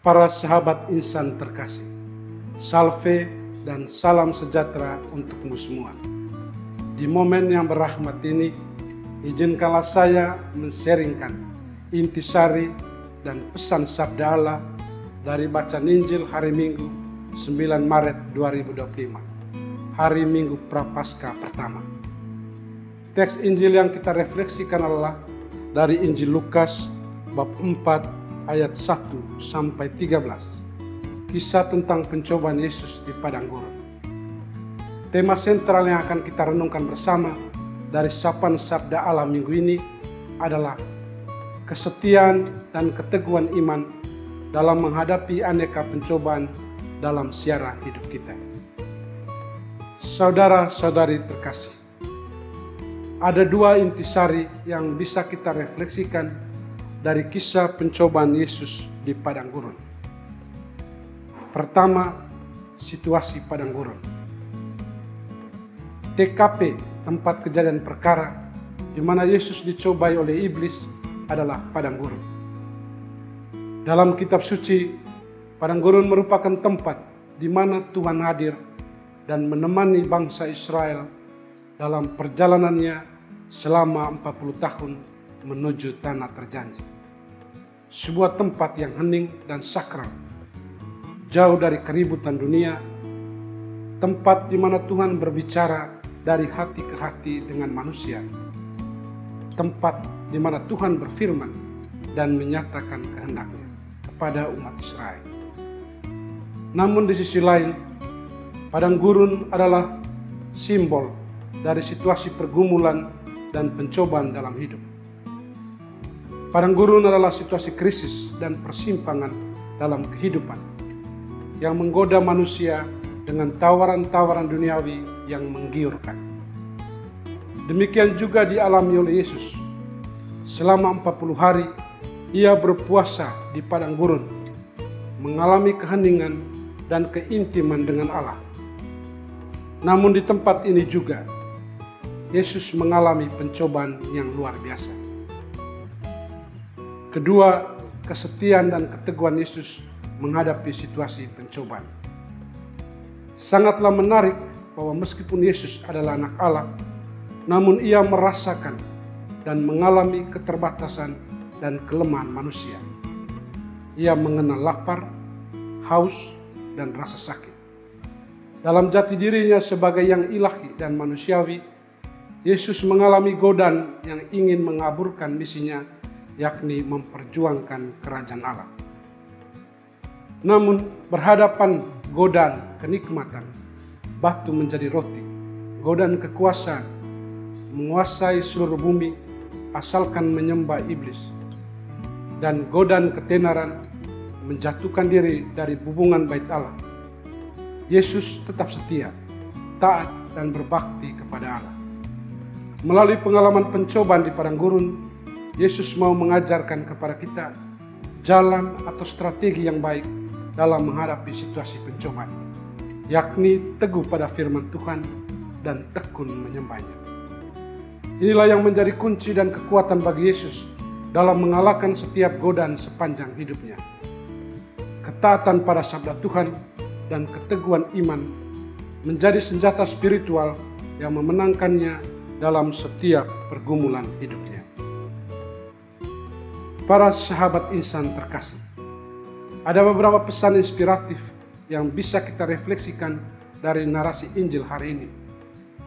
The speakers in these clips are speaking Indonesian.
Para sahabat insan terkasih, salve dan salam sejahtera untukmu semua. Di momen yang berrahmat ini, izinkanlah saya men-sharingkan intisari dan pesan sabda Allah dari bacaan Injil hari Minggu 9 Maret 2025, hari Minggu Prapaskah pertama. Teks Injil yang kita refleksikan adalah dari Injil Lukas bab 4 ayat 1 sampai 13. Kisah tentang pencobaan Yesus di padang gurun. Tema sentral yang akan kita renungkan bersama dari sapaan sabda Allah minggu ini adalah kesetiaan dan keteguhan iman dalam menghadapi aneka pencobaan dalam siara hidup kita. Saudara-saudari terkasih, ada dua intisari yang bisa kita refleksikan dari kisah pencobaan Yesus di padang gurun. Pertama, situasi padang gurun. TKP, tempat kejadian perkara di mana Yesus dicobai oleh iblis, adalah padang gurun. Dalam kitab suci, padang gurun merupakan tempat di mana Tuhan hadir dan menemani bangsa Israel dalam perjalanannya selama 40 tahun menuju tanah terjanji. Sebuah tempat yang hening dan sakral, jauh dari keributan dunia, tempat di mana Tuhan berbicara dari hati ke hati dengan manusia, tempat di mana Tuhan berfirman dan menyatakan kehendaknya kepada umat Israel. Namun di sisi lain, padang gurun adalah simbol dari situasi pergumulan dan pencobaan dalam hidup. Padang gurun adalah situasi krisis dan persimpangan dalam kehidupan yang menggoda manusia dengan tawaran-tawaran duniawi yang menggiurkan. Demikian juga dialami oleh Yesus. Selama 40 hari, ia berpuasa di padang gurun, mengalami keheningan dan keintiman dengan Allah. Namun di tempat ini juga, Yesus mengalami pencobaan yang luar biasa. Kedua, kesetiaan dan keteguhan Yesus menghadapi situasi pencobaan. Sangatlah menarik bahwa meskipun Yesus adalah anak Allah, namun ia merasakan dan mengalami keterbatasan dan kelemahan manusia. Ia mengenal lapar, haus, dan rasa sakit. Dalam jati dirinya sebagai yang ilahi dan manusiawi, Yesus mengalami godaan yang ingin mengaburkan misinya, yakni memperjuangkan kerajaan Allah. Namun berhadapan godaan kenikmatan, batu menjadi roti, godaan kekuasaan, menguasai seluruh bumi asalkan menyembah iblis, dan godaan ketenaran, menjatuhkan diri dari hubungan bait Allah, Yesus tetap setia, taat, dan berbakti kepada Allah. Melalui pengalaman pencobaan di padang gurun, Yesus mau mengajarkan kepada kita jalan atau strategi yang baik dalam menghadapi situasi pencobaan, yakni teguh pada firman Tuhan dan tekun menyembahnya. Inilah yang menjadi kunci dan kekuatan bagi Yesus dalam mengalahkan setiap godaan sepanjang hidupnya. Ketaatan pada sabda Tuhan dan keteguhan iman menjadi senjata spiritual yang memenangkannya dalam setiap pergumulan hidupnya. Para sahabat insan terkasih, ada beberapa pesan inspiratif yang bisa kita refleksikan dari narasi Injil hari ini,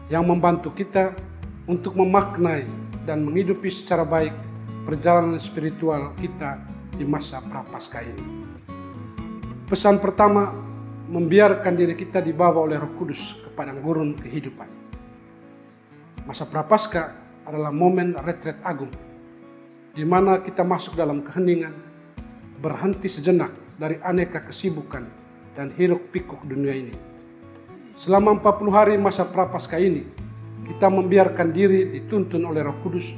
yang membantu kita untuk memaknai dan menghidupi secara baik perjalanan spiritual kita di masa Prapaskah ini. Pesan pertama, membiarkan diri kita dibawa oleh Roh Kudus ke padang gurun kehidupan. Masa Prapaskah adalah momen retret agung, di mana kita masuk dalam keheningan, berhenti sejenak dari aneka kesibukan dan hiruk-pikuk dunia ini. Selama 40 hari masa Prapaskah ini, kita membiarkan diri dituntun oleh Roh Kudus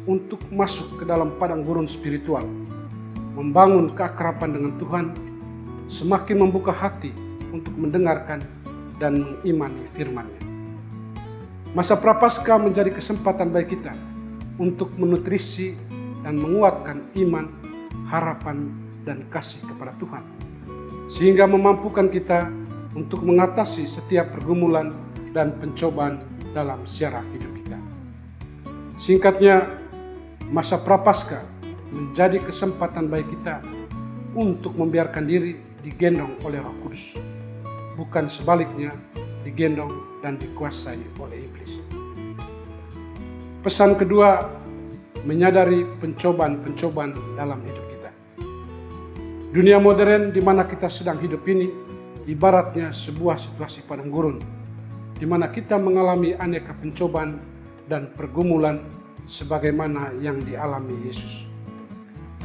untuk masuk ke dalam padang gurun spiritual, membangun keakraban dengan Tuhan, semakin membuka hati untuk mendengarkan dan mengimani firman-Nya. Masa Prapaskah menjadi kesempatan bagi kita untuk menutrisi dan menguatkan iman, harapan, dan kasih kepada Tuhan, sehingga memampukan kita untuk mengatasi setiap pergumulan dan pencobaan dalam sejarah hidup kita. Singkatnya, masa Prapaskah menjadi kesempatan bagi kita untuk membiarkan diri digendong oleh Roh Kudus, bukan sebaliknya digendong dan dikuasai oleh iblis. Pesan kedua, menyadari pencobaan-pencobaan dalam hidup kita. Dunia modern di mana kita sedang hidup ini ibaratnya sebuah situasi padang gurun, di mana kita mengalami aneka pencobaan dan pergumulan sebagaimana yang dialami Yesus.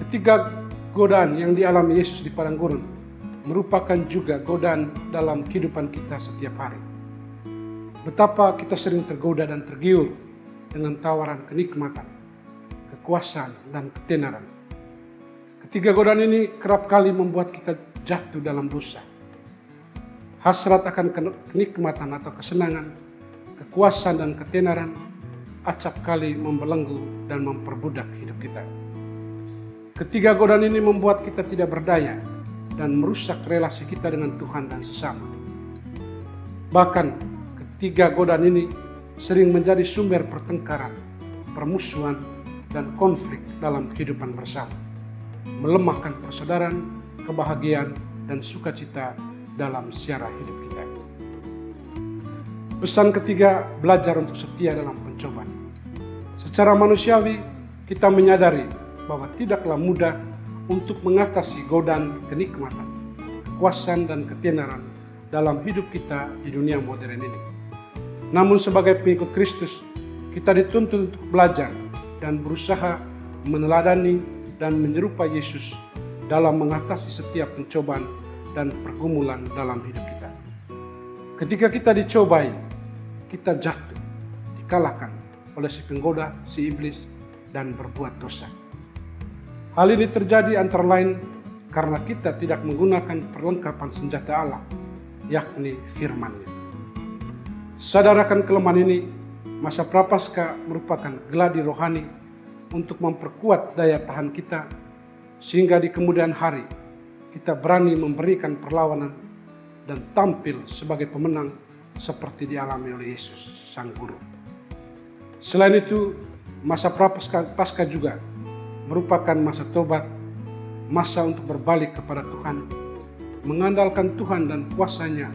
Ketiga godaan yang dialami Yesus di padang gurun merupakan juga godaan dalam kehidupan kita setiap hari. Betapa kita sering tergoda dan tergiur dengan tawaran kenikmatan, kekuasaan, dan ketenaran. Ketiga godaan ini kerap kali membuat kita jatuh dalam dosa. Hasrat akan kenikmatan atau kesenangan, kekuasaan, dan ketenaran acap kali membelenggu dan memperbudak hidup kita. Ketiga godaan ini membuat kita tidak berdaya dan merusak relasi kita dengan Tuhan dan sesama. Bahkan ketiga godaan ini sering menjadi sumber pertengkaran, permusuhan, dan konflik dalam kehidupan bersama, melemahkan persaudaraan, kebahagiaan, dan sukacita dalam sejarah hidup kita. Pesan ketiga, belajar untuk setia dalam pencobaan. Secara manusiawi, kita menyadari bahwa tidaklah mudah untuk mengatasi godaan kenikmatan, kekuasaan, dan ketenaran dalam hidup kita di dunia modern ini. Namun sebagai pengikut Kristus, kita dituntut untuk belajar dan berusaha meneladani dan menyerupai Yesus dalam mengatasi setiap pencobaan dan pergumulan dalam hidup kita. Ketika kita dicobai, kita jatuh, dikalahkan oleh si penggoda, si iblis, dan berbuat dosa. Hal ini terjadi antara lain karena kita tidak menggunakan perlengkapan senjata Allah, yakni firman-Nya. Sadarakan kelemahan ini, masa Prapaskah merupakan gladi rohani untuk memperkuat daya tahan kita, sehingga di kemudian hari kita berani memberikan perlawanan dan tampil sebagai pemenang seperti dialami oleh Yesus, Sang Guru. Selain itu, masa Prapaskah juga merupakan masa tobat, masa untuk berbalik kepada Tuhan, mengandalkan Tuhan dan kuasa-Nya,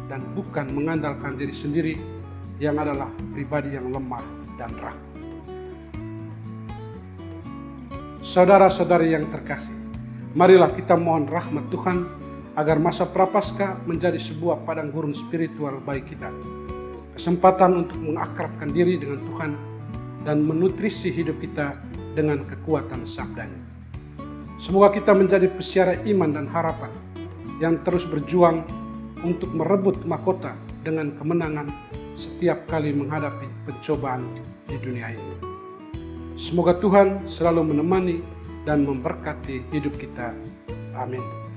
dan bukan mengandalkan diri sendiri yang adalah pribadi yang lemah dan rapuh. Saudara-saudari yang terkasih, marilah kita mohon rahmat Tuhan agar masa Prapaskah menjadi sebuah padang gurun spiritual bagi kita. Kesempatan untuk mengakrabkan diri dengan Tuhan dan menutrisi hidup kita dengan kekuatan sabda-Nya. Semoga kita menjadi pesiara iman dan harapan yang terus berjuang untuk merebut mahkota dengan kemenangan setiap kali menghadapi pencobaan di dunia ini. Semoga Tuhan selalu menemani dan memberkati hidup kita. Amin.